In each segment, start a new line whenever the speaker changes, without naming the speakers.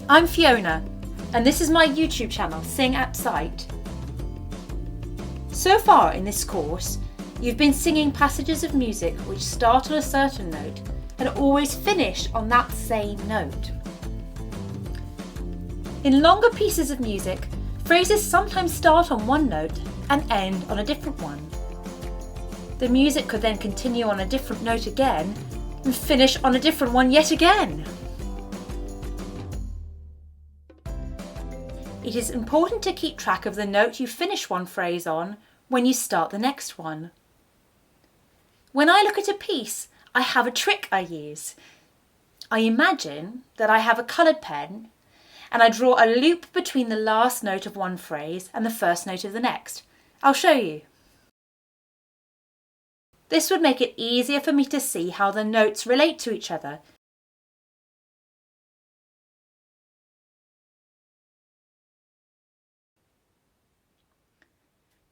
I'm Fiona, and this is my YouTube channel, Sing at Sight. So far in this course, you've been singing passages of music which start on a certain note and always finish on that same note. In longer pieces of music, phrases sometimes start on one note and end on a different one. The music could then continue on a different note again and finish on a different one yet again. It is important to keep track of the note you finish one phrase on when you start the next one. When I look at a piece, I have a trick I use. I imagine that I have a coloured pen and I draw a loop between the last note of one phrase and the first note of the next. I'll show you. This would make it easier for me to see how the notes relate to each other.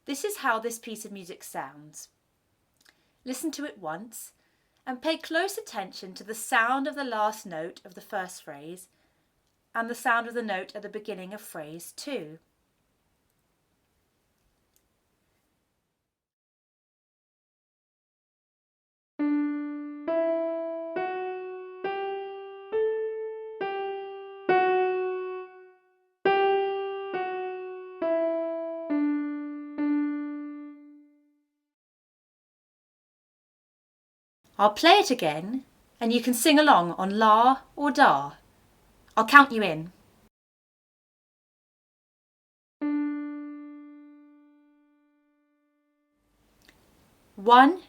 This is how this piece of music sounds. Listen to it once and pay close attention to the sound of the last note of the first phrase and the sound of the note at the beginning of phrase 2. I'll play it again and you can sing along on La or Da. I'll count you in. 1,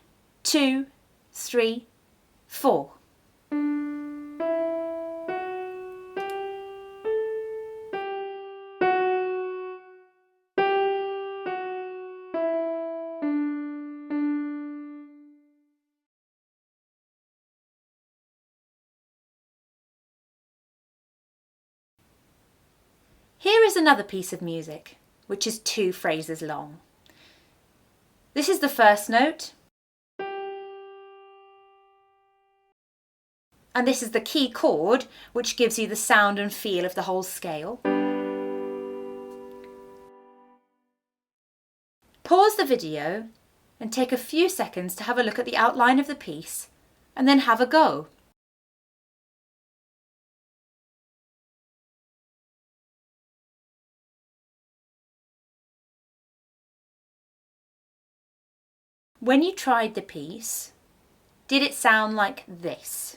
2, 3, 4. Here is another piece of music, which is 2 phrases long. This is the first note, and this is the key chord, which gives you the sound and feel of the whole scale. Pause the video and take a few seconds to have a look at the outline of the piece, and then have a go. When you tried the piece, did it sound like this?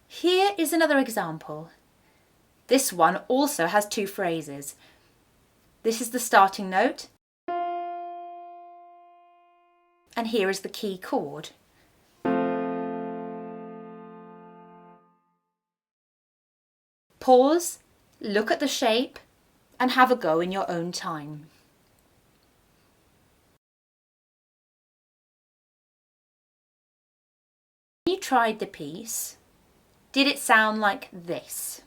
Here is another example. This one also has 2 phrases. This is the starting note, and here is the key chord. Pause, look at the shape, and have a go in your own time. When you tried the piece, did it sound like this?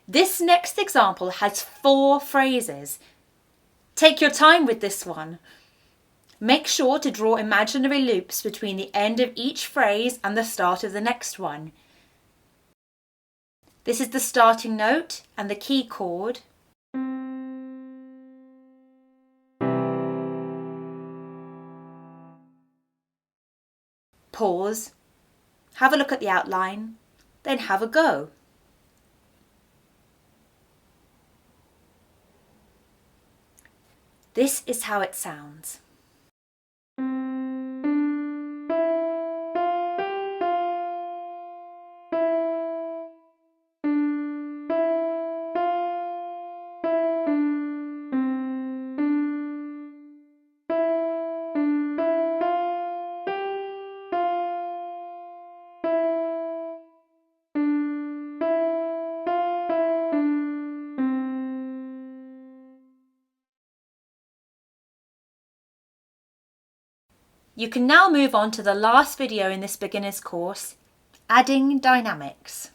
This next example has 4 phrases. Take your time with this one. Make sure to draw imaginary loops between the end of each phrase and the start of the next one. This is the starting note and the key chord. Pause, have a look at the outline, then have a go. This is how it sounds. You can now move on to the last video in this beginner's course, adding dynamics.